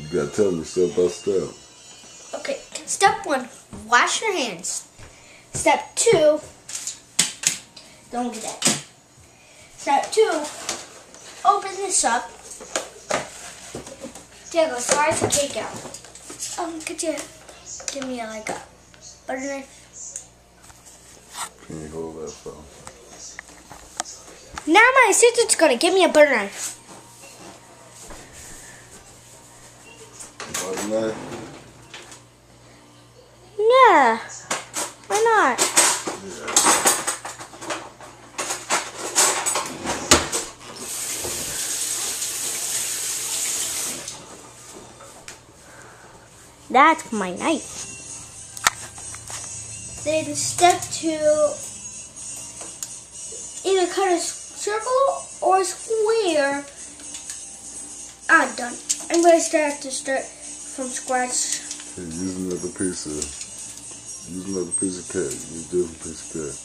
You gotta tell me step by step. Okay, step 1, wash your hands. Step 2, don't get that. Step 2, open this up. Diego, sorry for cake out. Could you give me like a butter knife? Can you hold that phone? Now my sister's gonna give me a butter knife. Butter knife? Yeah. Why not? Yeah. That's my knife. Then step 2, either cut a circle or a square. I'm done. I'm going to have to start from scratch. Hey, use another piece of cake. Use a different piece of cake.